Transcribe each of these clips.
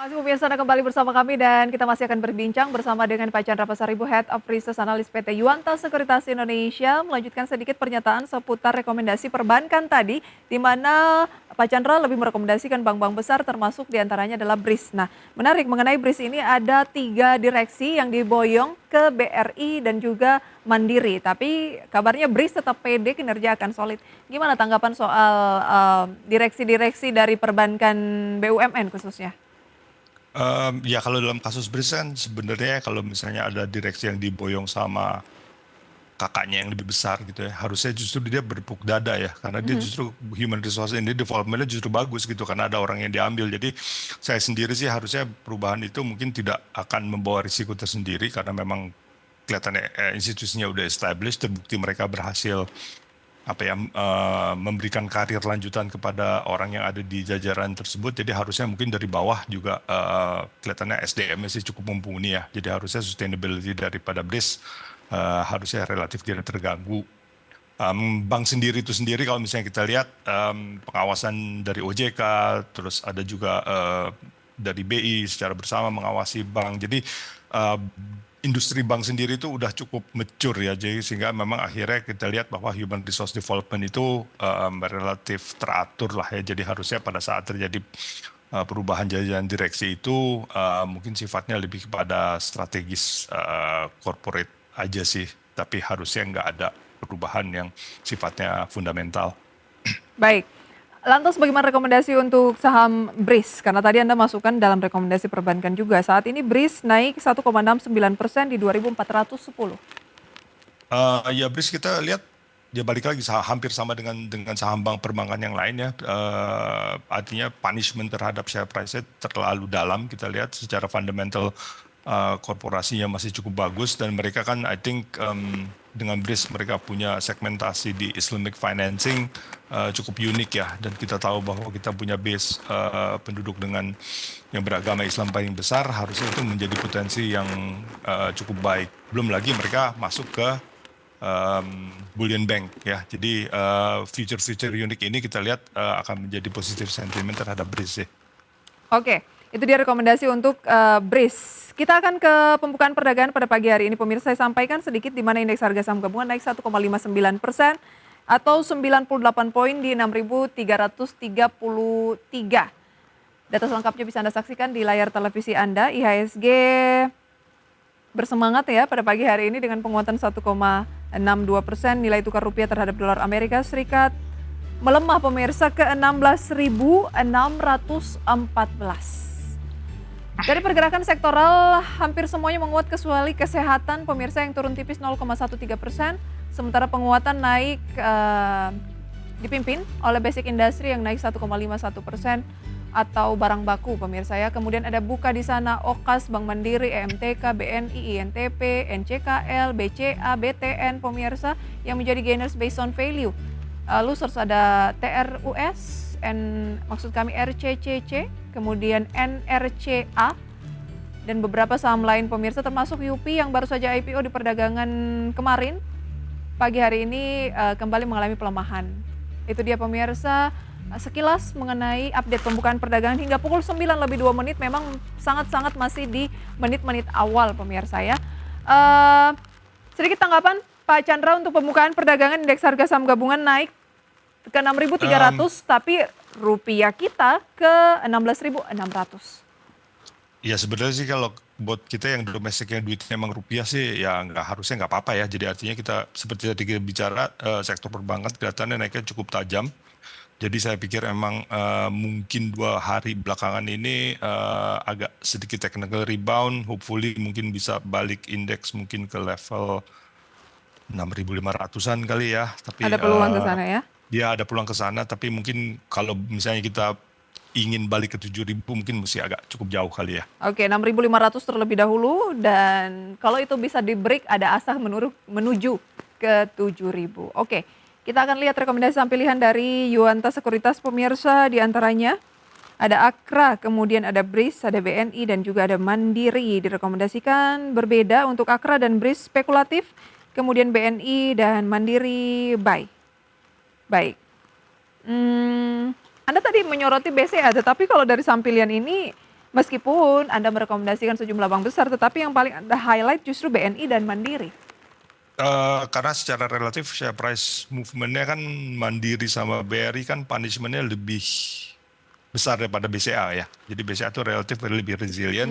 Masih pemirsa Anda kembali bersama kami dan kita masih akan berbincang bersama dengan Pak Chandra Pasaribu, Head of Research Analyst PT Yuanta Sekuritas Indonesia, melanjutkan sedikit pernyataan seputar rekomendasi perbankan tadi, di mana Pak Chandra lebih merekomendasikan bank-bank besar termasuk diantaranya adalah BRIS. Nah, menarik mengenai BRIS ini ada 3 direksi yang diboyong ke BRI dan juga Mandiri, tapi kabarnya BRIS tetap pede kinerja akan solid. Gimana tanggapan soal direksi-direksi dari perbankan BUMN khususnya? Ya kalau dalam kasus BRIS kan sebenarnya kalau misalnya ada direksi yang diboyong sama kakaknya yang lebih besar gitu ya, harusnya justru dia bertepuk dada ya, karena dia Mhm. justru human resource ini developmentnya justru bagus gitu, karena ada orang yang diambil. Jadi saya sendiri sih harusnya perubahan itu mungkin tidak akan membawa risiko tersendiri, karena memang kelihatannya institusinya udah established, terbukti mereka berhasil memberikan karir lanjutan kepada orang yang ada di jajaran tersebut. Jadi harusnya mungkin dari bawah juga kelihatannya SDM-nya sih cukup mumpuni ya. Jadi harusnya sustainability daripada BRIS harusnya relatif tidak terganggu. Bank sendiri itu sendiri kalau misalnya kita lihat pengawasan dari OJK, terus ada juga dari BI secara bersama mengawasi bank. Jadi uh, industri bank sendiri itu udah cukup mature ya, jadi sehingga memang akhirnya kita lihat bahwa human resource development itu relatif teratur lah ya. Jadi harusnya pada saat terjadi perubahan jajaran direksi itu mungkin sifatnya lebih kepada strategis corporate aja sih, tapi harusnya nggak ada perubahan yang sifatnya fundamental. Baik. Lantas bagaimana rekomendasi untuk saham BRIS? Karena tadi Anda masukkan dalam rekomendasi perbankan juga. Saat ini BRIS naik 1,69% di 2.410. Ya BRIS kita lihat dia balik lagi hampir sama dengan saham bank perbankan yang lain ya. Artinya punishment terhadap share price-nya terlalu dalam. Kita lihat secara fundamental korporasinya masih cukup bagus, dan mereka kan I think dengan BRIS mereka punya segmentasi di Islamic financing cukup unik ya, dan kita tahu bahwa kita punya base penduduk dengan yang beragama Islam paling besar, harusnya itu menjadi potensi yang cukup baik. Belum lagi mereka masuk ke bullion bank ya. Jadi future-future unik ini kita lihat akan menjadi positive sentiment terhadap BRIS sih. Oke, itu dia rekomendasi untuk BRIS. Kita akan ke pembukaan perdagangan pada pagi hari ini. Pemirsa, saya sampaikan sedikit di mana indeks harga saham gabungan naik 1,59% atau 98 poin di 6.333. Data selengkapnya bisa Anda saksikan di layar televisi Anda. IHSG bersemangat ya pada pagi hari ini dengan penguatan 1,62%. Nilai tukar rupiah terhadap dolar Amerika Serikat melemah pemirsa ke 16.614. Dari pergerakan sektoral, hampir semuanya menguat kecuali kesehatan pemirsa yang turun tipis 0,13%. Sementara penguatan naik dipimpin oleh basic industry yang naik 1,51% atau barang baku pemirsa ya. Kemudian ada buka di sana Okas, Bank Mandiri, EMTK, BNI, INTP, NCKL, BCA, BTN pemirsa yang menjadi gainers based on value. Losers ada TRUS, maksud kami RCCC, kemudian NRCA, dan beberapa saham lain pemirsa termasuk UPI yang baru saja IPO di perdagangan kemarin. Pagi hari ini kembali mengalami pelemahan. Itu dia pemirsa sekilas mengenai update pembukaan perdagangan hingga pukul 9:02 memang sangat-sangat masih di menit-menit awal pemirsa ya. Sedikit tanggapan Pak Chandra untuk pembukaan perdagangan indeks harga saham gabungan naik ke 6.300 tapi rupiah kita ke 16.600. Ya sebenarnya sih kalau buat kita yang domestik yang duitnya emang rupiah sih ya harusnya nggak apa-apa ya. Jadi artinya kita seperti tadi kita bicara sektor perbankan kelihatannya naiknya cukup tajam. Jadi saya pikir emang mungkin 2 hari belakangan ini agak sedikit technical rebound. Hopefully mungkin bisa balik indeks mungkin ke level 6.500-an kali ya. Tapi Ada peluang ke sana ya. ya ada peluang ke sana. Tapi mungkin kalau misalnya kita ingin balik ke 7.000 mungkin mesti agak cukup jauh kali ya. Oke, 6.500 terlebih dahulu dan kalau itu bisa di break ada asa menuju ke 7.000. Oke, kita akan lihat rekomendasi saham pilihan dari Yuanta Sekuritas pemirsa, di antaranya ada Akra, kemudian ada BRIS, ada BNI dan juga ada Mandiri. Direkomendasikan berbeda untuk Akra dan BRIS spekulatif, kemudian BNI dan Mandiri buy. Baik. Anda tadi menyoroti BCA, tetapi kalau dari saham pilihan ini Meskipun Anda merekomendasikan sejumlah bank besar, tetapi yang paling Anda highlight justru BNI dan Mandiri. Karena secara relatif share price movement-nya kan Mandiri sama BRI kan punishment-nya lebih besar daripada BCA ya. Jadi BCA itu relatif lebih resilient.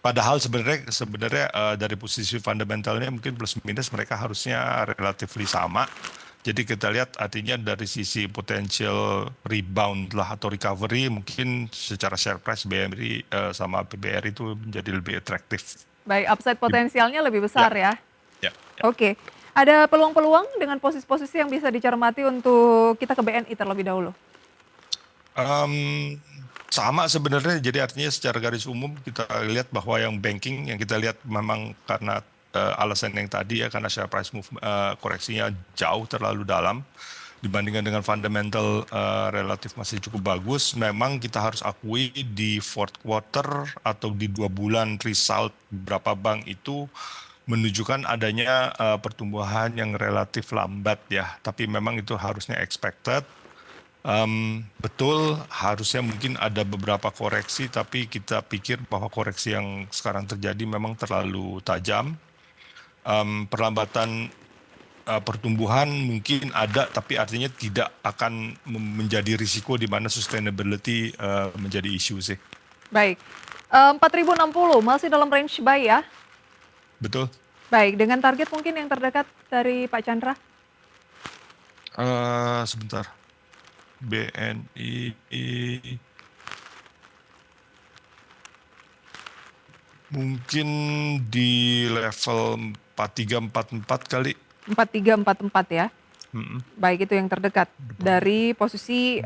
Padahal sebenarnya dari posisi fundamentalnya mungkin plus minus mereka harusnya relatifly sama. Jadi kita lihat artinya dari sisi potential rebound lah atau recovery mungkin secara share price BRI sama BRI itu menjadi lebih atraktif. Baik, upside potensialnya lebih besar ya. Ya. Oke, ada peluang-peluang dengan posisi-posisi yang bisa dicermati untuk kita ke BNI terlebih dahulu. Sama sebenarnya, jadi artinya secara garis umum kita lihat bahwa yang banking yang kita lihat memang karena alasan yang tadi ya, karena share price move koreksinya jauh terlalu dalam dibandingkan dengan fundamental relatif masih cukup bagus. Memang kita harus akui di fourth quarter atau di 2 bulan result beberapa bank itu menunjukkan adanya pertumbuhan yang relatif lambat ya, tapi memang itu harusnya expected. Betul, harusnya mungkin ada beberapa koreksi, tapi kita pikir bahwa koreksi yang sekarang terjadi memang terlalu tajam. Perlambatan pertumbuhan mungkin ada, tapi artinya tidak akan menjadi risiko di mana sustainability menjadi isu sih. Baik, 4.060 masih dalam range buy ya? Betul. Baik, dengan target mungkin yang terdekat dari Pak Chandra? Sebentar. BNI mungkin di level 4344 kali. 4344 ya? Baik, itu yang terdekat. Dari posisi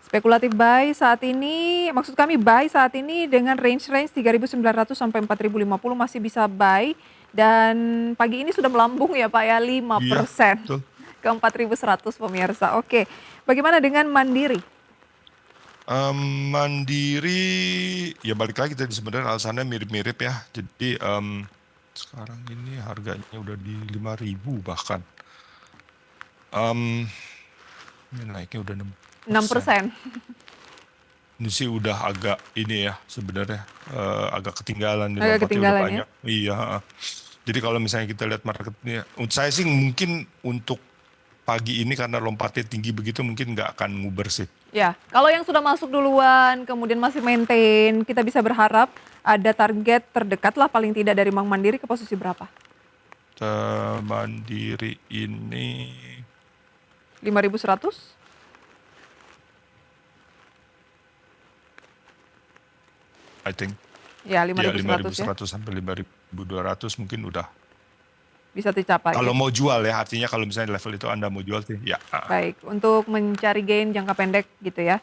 spekulatif buy saat ini, maksud kami buy saat ini dengan range 3.900 sampai 4.050 masih bisa buy. Dan pagi ini sudah melambung ya Pak ya, 5%. Betul. Ke 4.100 pemirsa. Oke, bagaimana dengan Mandiri? Mandiri, ya balik lagi tadi sebenarnya alasannya mirip-mirip ya. Jadi sekarang ini harganya udah di 5.000 bahkan. Ini naiknya udah 6%. Ini sih udah agak ini ya sebenarnya agak ketinggalan. Agak ketinggalan udah banyak. Ya? Iya. Jadi kalau misalnya kita lihat marketnya, saya sih mungkin untuk pagi ini karena lompatnya tinggi begitu mungkin nggak akan nguber sih. Ya, kalau yang sudah masuk duluan, kemudian masih maintain, kita bisa berharap ada target terdekat lah paling tidak dari Bank Mandiri ke posisi berapa? Mandiri ini 5.100? I think. Ya, 5.100 ya. 5.100 sampai 5.200 mungkin udah. Bisa dicapai. Kalau mau jual ya, artinya kalau misalnya level itu Anda mau jual sih, ya. Baik, untuk mencari gain jangka pendek gitu ya,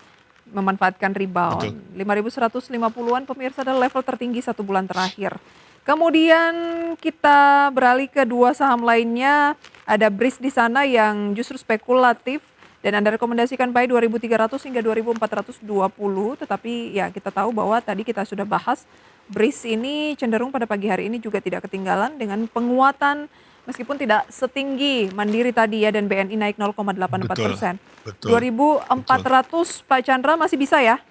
memanfaatkan rebound. 5.150-an pemirsa adalah level tertinggi 1 bulan terakhir. Kemudian kita beralih ke 2 saham lainnya, ada BRIS di sana yang justru spekulatif dan Anda rekomendasikan buy 2.300 hingga 2.420, tetapi ya kita tahu bahwa tadi kita sudah bahas BRIS ini cenderung pada pagi hari ini juga tidak ketinggalan dengan penguatan meskipun tidak setinggi Mandiri tadi ya dan BNI naik 0,84%. 2.400 Pak Chandra masih bisa ya?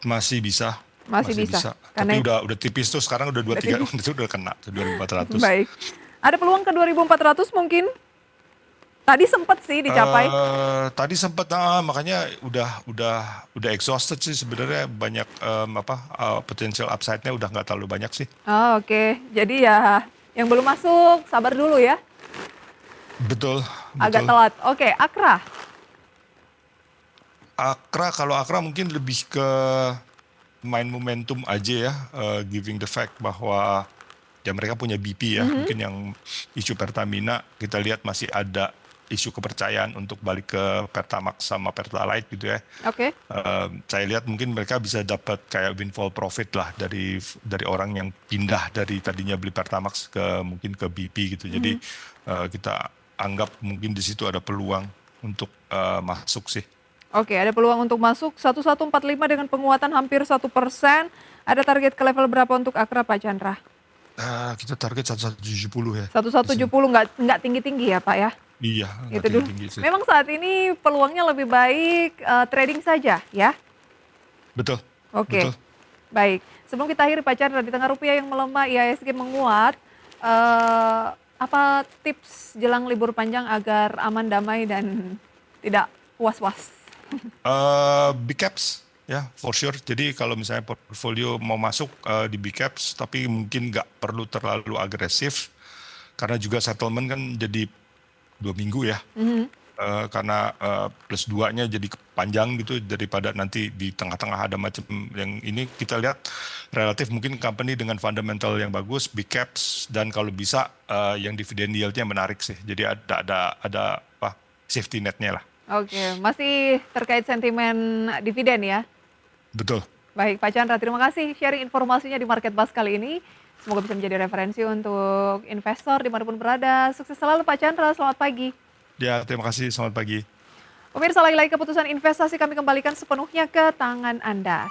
Masih bisa. Masih bisa. Tapi udah tipis tuh sekarang udah 23 itu udah kena 2.400. Baik. Ada peluang ke 2.400 mungkin? Tadi sempat sih dicapai. Tadi sempat, makanya udah exhausted sih sebenarnya banyak potential upside-nya udah nggak terlalu banyak sih. Oke. Jadi ya yang belum masuk sabar dulu ya. Betul. Agak telat. Oke, Akra. Kalau Akra mungkin lebih ke main momentum aja ya, giving the fact bahwa ya mereka punya BP ya, mungkin yang isu Pertamina kita lihat masih ada isu kepercayaan untuk balik ke Pertamax sama Pertalite gitu ya. Oke. Saya lihat mungkin mereka bisa dapat kayak windfall profit lah dari orang yang pindah dari tadinya beli Pertamax ke mungkin ke BP gitu. Jadi kita anggap mungkin di situ ada peluang untuk masuk sih. Oke, ada peluang untuk masuk 1145 dengan penguatan hampir 1%. Ada target ke level berapa untuk Akra Pak Chandra? Kita target 1170 ya. 1170 nggak tinggi-tinggi ya Pak ya? Iya, Itu dulu. tinggi sih. Memang saat ini peluangnya lebih baik trading saja ya? Betul, Oke, betul. baik. Sebelum kita akhiri Pak Chandra, di tengah rupiah yang melemah, IHSG menguat, apa tips jelang libur panjang agar aman, damai, dan tidak was-was? Big caps ya for sure. Jadi kalau misalnya portfolio mau masuk di big caps, tapi mungkin nggak perlu terlalu agresif karena juga settlement kan jadi 2 minggu ya. Mhm. Karena plus duanya jadi panjang gitu daripada nanti di tengah-tengah ada macam yang ini kita lihat relatif mungkin company dengan fundamental yang bagus, big caps dan kalau bisa yang dividend yieldnya menarik sih. Jadi ada apa safety netnya lah. Oke, masih terkait sentimen dividen ya? Betul. Baik, Pak Chandra, terima kasih sharing informasinya di Market Buzz kali ini. Semoga bisa menjadi referensi untuk investor dimanapun berada. Sukses selalu Pak Chandra, selamat pagi. Ya, terima kasih. Selamat pagi. Pemirsa, lagi-lagi keputusan investasi kami kembalikan sepenuhnya ke tangan Anda.